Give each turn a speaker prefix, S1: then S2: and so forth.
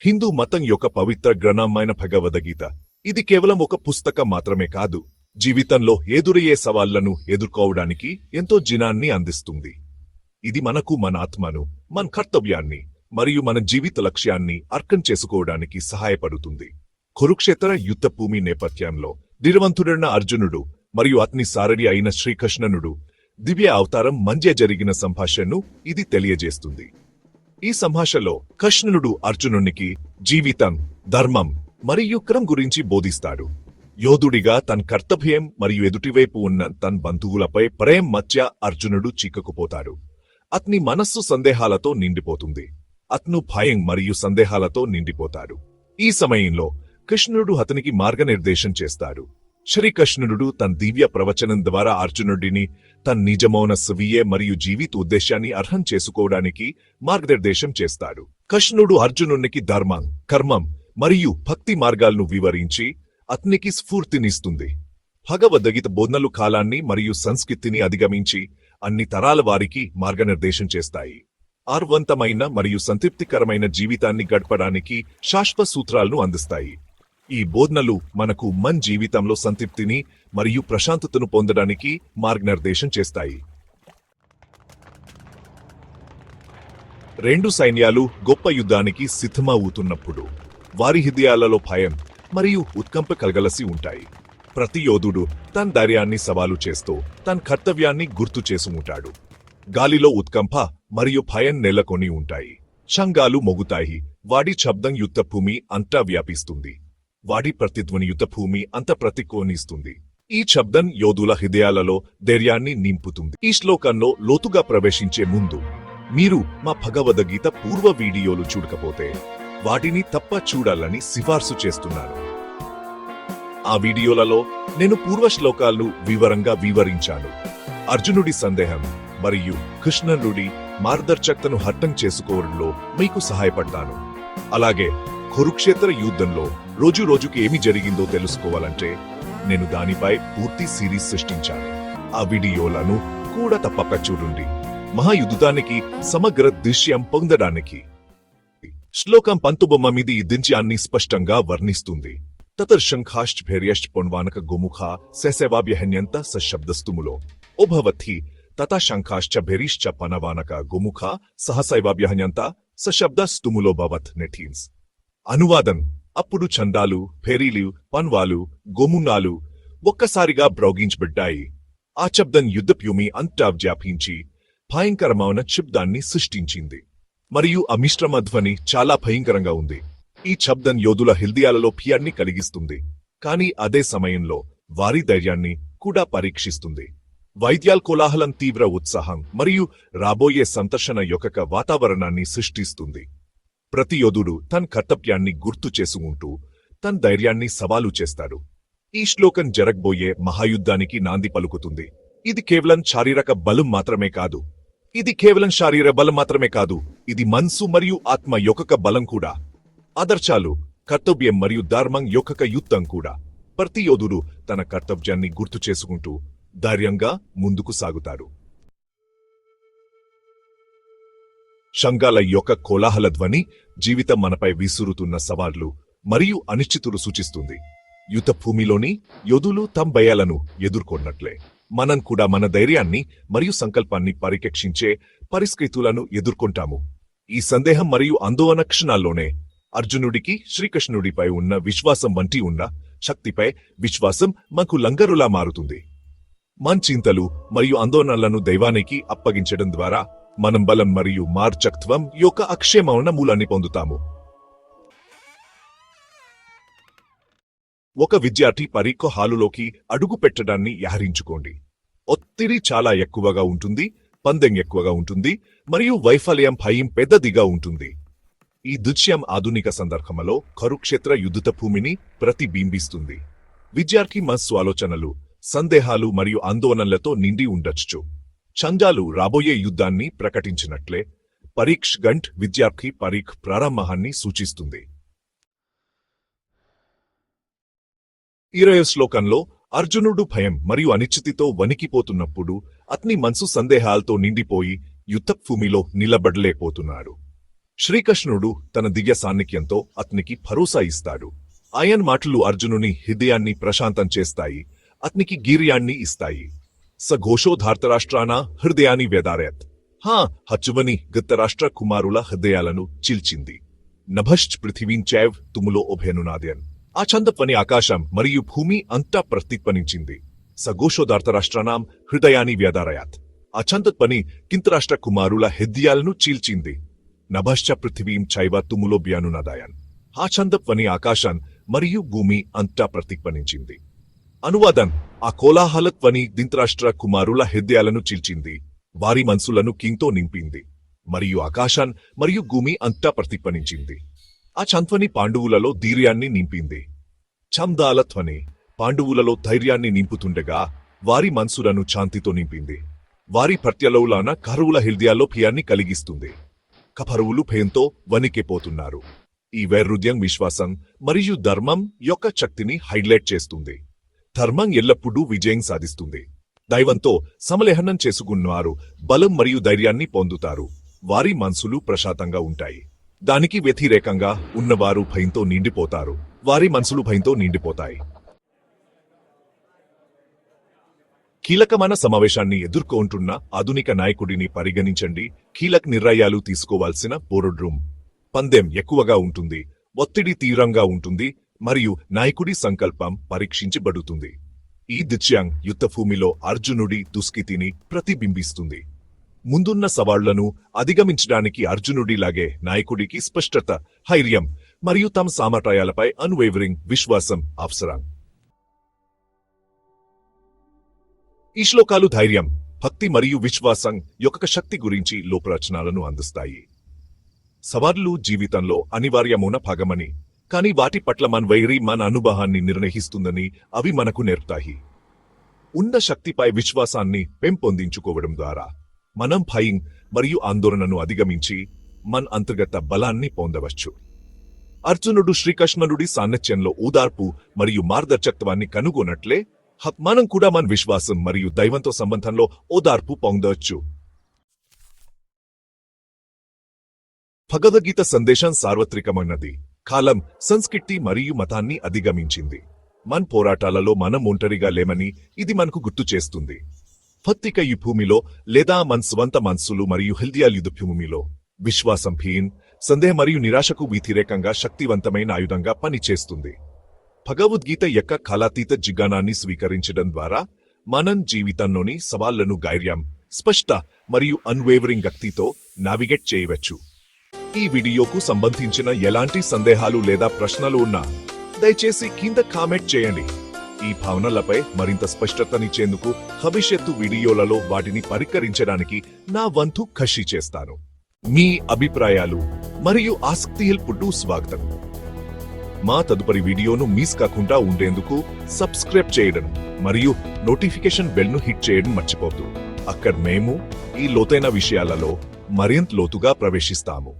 S1: హిందూ మతం యొక్క పవిత్ర గ్రంథమైన భగవద్గీత ఇది కేవలం ఒక పుస్తకం మాత్రమే కాదు, జీవితంలో ఎదురయ్యే సవాళ్లను ఎదుర్కోవడానికి ఎంతో జ్ఞానాన్ని అందిస్తుంది. ఇది మనకు మన ఆత్మను, మన కర్తవ్యాన్ని మరియు మన జీవిత లక్ష్యాన్ని అర్థం చేసుకోవడానికి సహాయపడుతుంది. కురుక్షేత్ర యుద్ధభూమి నేపథ్యంలో ధీరవంతుడైన అర్జునుడు మరియు అతని సారథి అయిన శ్రీకృష్ణనుడు దివ్య అవతారం మధ్య జరిగిన సంభాషణను ఇది తెలియజేస్తుంది. ఈ సంభాషణలో కృష్ణుడు అర్జునునికి జీవితం, ధర్మం మరియు క్రమం గురించి బోధిస్తాడు. యోధుడిగా తన కర్తవ్యం మరియు ఎదుటివైపు ఉన్న తన బంధువులపై ప్రేమ మధ్య అర్జునుడు చిక్కుకుపోతాడు. అతని మనస్సు సందేహాలతో నిండిపోతుంది. అతను భయం మరియు సందేహాలతో నిండిపోతాడు. ఈ సమయంలో కృష్ణుడు అతనికి మార్గనిర్దేశం చేస్తాడు. శ్రీకృష్ణుడు తన దివ్య ప్రవచనం ద్వారా అర్జునుడిని తన నిజమైన స్వీయ మరియు జీవిత ఉద్దేశాన్ని అర్థం చేసుకోవడానికి మార్గనిర్దేశం చేస్తాడు. కృష్ణుడు అర్జునునికి ధర్మం, కర్మం మరియు భక్తి మార్గాలను వివరించి అతనికి స్ఫూర్తినిస్తుంది. భగవద్గీత బోధనలు కాలాన్ని మరియు సంస్కృతిని అధిగమించి అన్ని తరాల వారికి మార్గనిర్దేశం చేస్తాయి. ఆర్వంతమైన మరియు సంతృప్తికరమైన జీవితాన్ని గడపడానికి శాశ్వత సూత్రాలను అందిస్తాయి. ఈ బోధనలు మనకు మన జీవితంలో సంతృప్తిని మరియు ప్రశాంతతను పొందడానికి మార్గనిర్దేశం చేస్తాయి. రెండు సైన్యాలు గొప్ప యుద్ధానికి సిద్ధమవుతున్నప్పుడు వారి హృదయాలలో భయం మరియు ఉత్కంఠ కలగలసి ఉంటాయి. ప్రతి యోధుడు తన ధైర్యాన్ని సవాలు చేస్తూ తన కర్తవ్యాన్ని గుర్తు చేసుకుంటాడు. గాలిలో ఉత్కంఠ మరియు భయం నెలకొని ఉంటాయి. శంఖాలు మోగుతాయి. వాడి శబ్దం యుద్ధభూమి అంతా వ్యాపిస్తుంది. వాడి ప్రతిధ్వని యుద్ధభూమి అంత ప్రతిధ్వనిస్తుంది. ఈ శబ్దం యోధుల హృదయాలలో ధైర్యాన్ని నింపుతుంది. ఈ శ్లోకంలో లోతుగా ప్రవేశించే ముందు మీరు మా భగవద్గీత పూర్వ వీడియోలు చూడకపోతే వాటిని తప్ప చూడాలని సిఫార్సు చేస్తున్నాను. ఆ వీడియోలలో నేను పూర్వ శ్లోకాలను వివరంగా వివరించాను. అర్జునుడి సందేహం మరియు కృష్ణుడి మార్గదర్శకతను అర్థం చేసుకోవడంలో మీకు సహాయపడ్డాను. అలాగే కురుక్షేత్ర యుద్ధంలో రోజు రోజుకి ఏమి జరిగిందో తెలుసుకోవాలంటే నేను దానిపై పూర్తి సిరీస్ సృష్టించాను. ఆ వీడియోలను కూడా తప్పక చూడండి. మహాయుద్ధానికి సమగ్ర దృశ్యం పొందడానికి శ్లోకం 19 ఈ దృశ్యాన్ని స్పష్టంగా వర్ణిస్తుంది. తతర్శంఖాశ్చైర్యశ్చ పొన్వానక గోముఖ శశవాభ్యహన్యంత సశబ్దస్తుములో ఓభవతి తథా శంఖాశ్చ భైరిశ్చ పనవానక గోముఖ సహసైవాభ్యహన్యంత సశబ్దస్తుములో భవత్ నెఠీన్స్. అనువాదం: అప్పుడు చందాలు, ఫెరీలు, పన్వాలు, గోమునాలు ఒక్కసారిగా బ్రోగించబడ్డాయి. ఆ శబ్దం యుద్ధభూమి అంతా వ్యాపించి భయంకరమైన శబ్దాన్ని సృష్టించింది మరియు ఆ మిశ్రమ ధ్వని చాలా భయంకరంగా ఉంది. ఈ శబ్దం యోధుల హృదయాలలో భయాన్ని కలిగిస్తుంది, కానీ అదే సమయంలో వారి ధైర్యాన్ని కూడా పరీక్షిస్తుంది. వైద్యాల కోలాహలం తీవ్ర ఉత్సాహం మరియు రాబోయే సంఘర్షణ యొక్క వాతావరణాన్ని సృష్టిస్తుంది. ప్రతి యోధుడు తన కర్తవ్యాన్ని గుర్తు చేసుకుంటూ తన ధైర్యాన్ని సవాలు చేస్తాడు. ఈ శ్లోకం జరగబోయే మహాయుద్ధానికి నాంది పలుకుతుంది. ఇది కేవలం శారీరక బలం మాత్రమే కాదు, ఇది మనసు మరియు ఆత్మ యొక్క బలం కూడా. ఆదర్శాలు, కర్తవ్యం మరియు ధర్మం యొక్క యుద్ధం కూడా. ప్రతి యోధుడు తన కర్తవ్యాన్ని గుర్తు చేసుకుంటూ ధైర్యంగా ముందుకు సాగుతాడు. శంఖాల యొక్క కోలాహల ధ్వని జీవితం మనపై విసురుతున్న సవాళ్లు మరియు అనిశ్చితులు సూచిస్తుంది. యుద్ధభూమిలోని యోధులు తమ భయాలను ఎదుర్కొన్నట్లే మనం కూడా మన ధైర్యాన్ని మరియు సంకల్పాన్ని పరీక్షించే పరిస్థితులను ఎదుర్కొంటాము. ఈ సందేహం మరియు ఆందోళన క్షణాల్లోనే అర్జునుడికి శ్రీకృష్ణుడిపై ఉన్న విశ్వాసం వంటి ఉన్న శక్తిపై విశ్వాసం మనకు లంగరులా మారుతుంది. మన చింతలు మరియు ఆందోళనలను దైవానికి అప్పగించడం ద్వారా మనం బలం మరియు మార్చక్త్వం యొక్క అక్షయమైన మూలాన్ని పొందుతాము. ఒక విద్యార్థి పరీక్ష హాలులోకి అడుగు పెట్టడాన్ని యాహరించుకోండి. ఒత్తిడి చాలా ఎక్కువగా ఉంటుంది, పందెం ఎక్కువగా ఉంటుంది మరియు వైఫల్యం భయం పెద్దదిగా ఉంటుంది. ఈ దృశ్యం ఆధునిక సందర్భంలో కురుక్షేత్ర యుద్ధభూమిని ప్రతిబింబిస్తుంది. విద్యార్థి మనస్సు ఆలోచనలు, సందేహాలు మరియు ఆందోళనలతో నిండి ఉండొచ్చు. చందాలు రాబోయే యుద్ధాన్ని ప్రకటించినట్లే పరీక్ష గంట్ విద్యార్థి పరీక్ష ప్రారంభాన్ని సూచిస్తుంది. 20వ శ్లోకంలో అర్జునుడు భయం మరియు అనిశ్చితితో వణికిపోతున్నప్పుడు అతని మనసు సందేహాలతో నిండిపోయి యుద్ధభూమిలో నిలబడలేకపోతున్నాడు. శ్రీకృష్ణుడు తన దివ్య సాన్నిధ్యంతో అతనికి భరోసా ఇస్తాడు. ఆయన మాటలు అర్జునుని హృదయాన్ని ప్రశాంతం చేస్తాయి, అతనికి గిర్యాన్ని ఇస్తాయి. స ఘోషో ధార్తరాష్ట్రాన హృదయాన్ని వేదారయత్. హచ్చువని ధృతరాష్ట్ర కుమారుల హృదయాలను చీల్చింది. నభశ్చ పృథివీం చైవ్ తుములో ఉభయనునాద్యన్. ఆ చందపని ఆకాశం మరియు భూమి అంతా ప్రతిధ్వనించింది. సఘోషో ధార్తరాష్ట్రానాం హృదయాన్ని వేదారయాత్. ఆ చందపని కింతరాష్ట్ర కుమారుల హృదయాలను చీల్చింది. నభశ్చ పృథివీం చైవ తుములో బ్యానునాదాయన్. ఆ చందపని ఆకాశం మరియు భూమి అంతా ప్రతిధ్వనించింది. అనువాదం: ఆ కోలాహలత్వని దింత్రాష్ట్ర కుమారుల హృదయాలను చీల్చింది, వారి మనసులను కింతో నింపింది, మరియు ఆకాశం మరియు భూమి అంతా ప్రతిధ్వనించింది. ఆ చంధ్వని పాండవులలో ధైర్యాన్ని నింపింది. చందాలత్వని పాండవులలో ధైర్యాన్ని నింపుతుండగా వారి మనసులను శాంతితో నింపింది. వారి ప్రత్యలౌలాన కరువుల హృదయాల్లో భయాన్ని కలిగిస్తుంది. కపరువులు భయంతో వణికిపోతున్నారు. ఈ వైరుధ్యం విశ్వాసం మరియు ధర్మం యొక్క శక్తిని హైలైట్ చేస్తుంది. ధర్మం ఎల్లప్పుడూ విజయం సాధిస్తుంది. దైవంతో సమలేహనం చేసుకున్నవారు బలం మరియు ధైర్యాన్ని పొందుతారు. వారి మనసులు ప్రశాంతంగా ఉంటాయి. దానికి వ్యతిరేకంగా ఉన్నవారు భయంతో నిండిపోతారు. వారి మనసులు భయంతో నిండిపోతాయి. కీలకమైన సమావేశాన్ని ఎదుర్కొంటున్న ఆధునిక నాయకుడిని పరిగణించండి. కీలక నిర్ణయాలు తీసుకోవాల్సిన బోర్డ్ రూమ్. పందెం ఎక్కువగా ఉంటుంది, ఒత్తిడి తీవ్రంగా ఉంటుంది, మరియు నాయకుడి సంకల్పం పరీక్షించబడుతుంది. ఈ దృశ్యం యుద్ధభూమిలో అర్జునుడి దుస్థితిని ప్రతిబింబిస్తుంది. ముందున్న సవాళ్లను అధిగమించడానికి అర్జునుడిలాగే నాయకుడికి స్పష్టత, ధైర్యం మరియు తమ సామర్థ్యాలపై అన్వేవరింగ్ విశ్వాసం అవసరం. ఈ శ్లోకాలు ధైర్యం, భక్తి మరియు విశ్వాసం యొక్క శక్తి గురించి లోపరచనాలను అందిస్తాయి. సవాళ్లు జీవితంలో అనివార్యమైన భాగమని, కానీ వాటి పట్ల మన వైరి మన అనుభవాన్ని నిర్ణయిస్తుందని అవి మనకు నేర్పుతాయి. ఉన్న శక్తిపై విశ్వాసాన్ని పెంపొందించుకోవడం ద్వారా మనం భయం మరియు ఆందోళనను అధిగమించి మన అంతర్గత బలాన్ని పొందవచ్చు. అర్జునుడు శ్రీకృష్ణుడి సాన్నిధ్యంలో ఓదార్పు మరియు మార్గదర్శకత్వాన్ని కనుగొన్నట్లే మనం కూడా మన విశ్వాసం మరియు దైవంతో సంబంధంలో ఓదార్పు పొందవచ్చు. భగవద్గీత సందేశం సార్వత్రికమైనది. కాలం, సంస్కృతి మరియు మతాన్ని అధిగమించింది. మన పోరాటాలలో మనం ఒంటరిగా లేమని ఇది మనకు గుర్తు చేస్తుంది. భౌతిక యుద్ధభూమిలో లేదా మన స్వంత మనసులు మరియు హృదయాల యుద్ధభూమిలో విశ్వాసం భయం, సందేహం మరియు నిరాశకు వ్యతిరేకంగా శక్తివంతమైన ఆయుధంగా పనిచేస్తుంది. భగవద్గీత యొక్క కాలాతీత జిజ్ఞానాన్ని స్వీకరించడం ద్వారా మనం జీవితంలోని సవాళ్లను ధైర్యం, స్పష్ట మరియు అన్వేవరింగ్ భక్తితో నావిగేట్ చేయవచ్చు. ఈ వీడియోకు సంబంధించిన ఎలాంటి సందేహాలు లేదా ప్రశ్నలు ఉన్నా దయచేసి కింద కామెంట్ చేయండి. ఈ భావనలపై మరింత స్పష్టతనిచ్చేందుకు భవిష్యత్తు వీడియోలలో వాటిని పరిష్కరించడానికి నా వంతు కృషి చేస్తాను. మీ అభిప్రాయాలు మరియు ఆసక్తిలకు స్వాగతం. మా తదుపరి వీడియోను మిస్ కాకుండా ఉండేందుకు సబ్స్క్రైబ్ చేయడం మరియు నోటిఫికేషన్ బెల్ను హిట్ చేయడం మర్చిపోవద్దు. అక్కడ మేము ఈ లోతైన విషయాలలో మరింత లోతుగా ప్రవేశిస్తాము.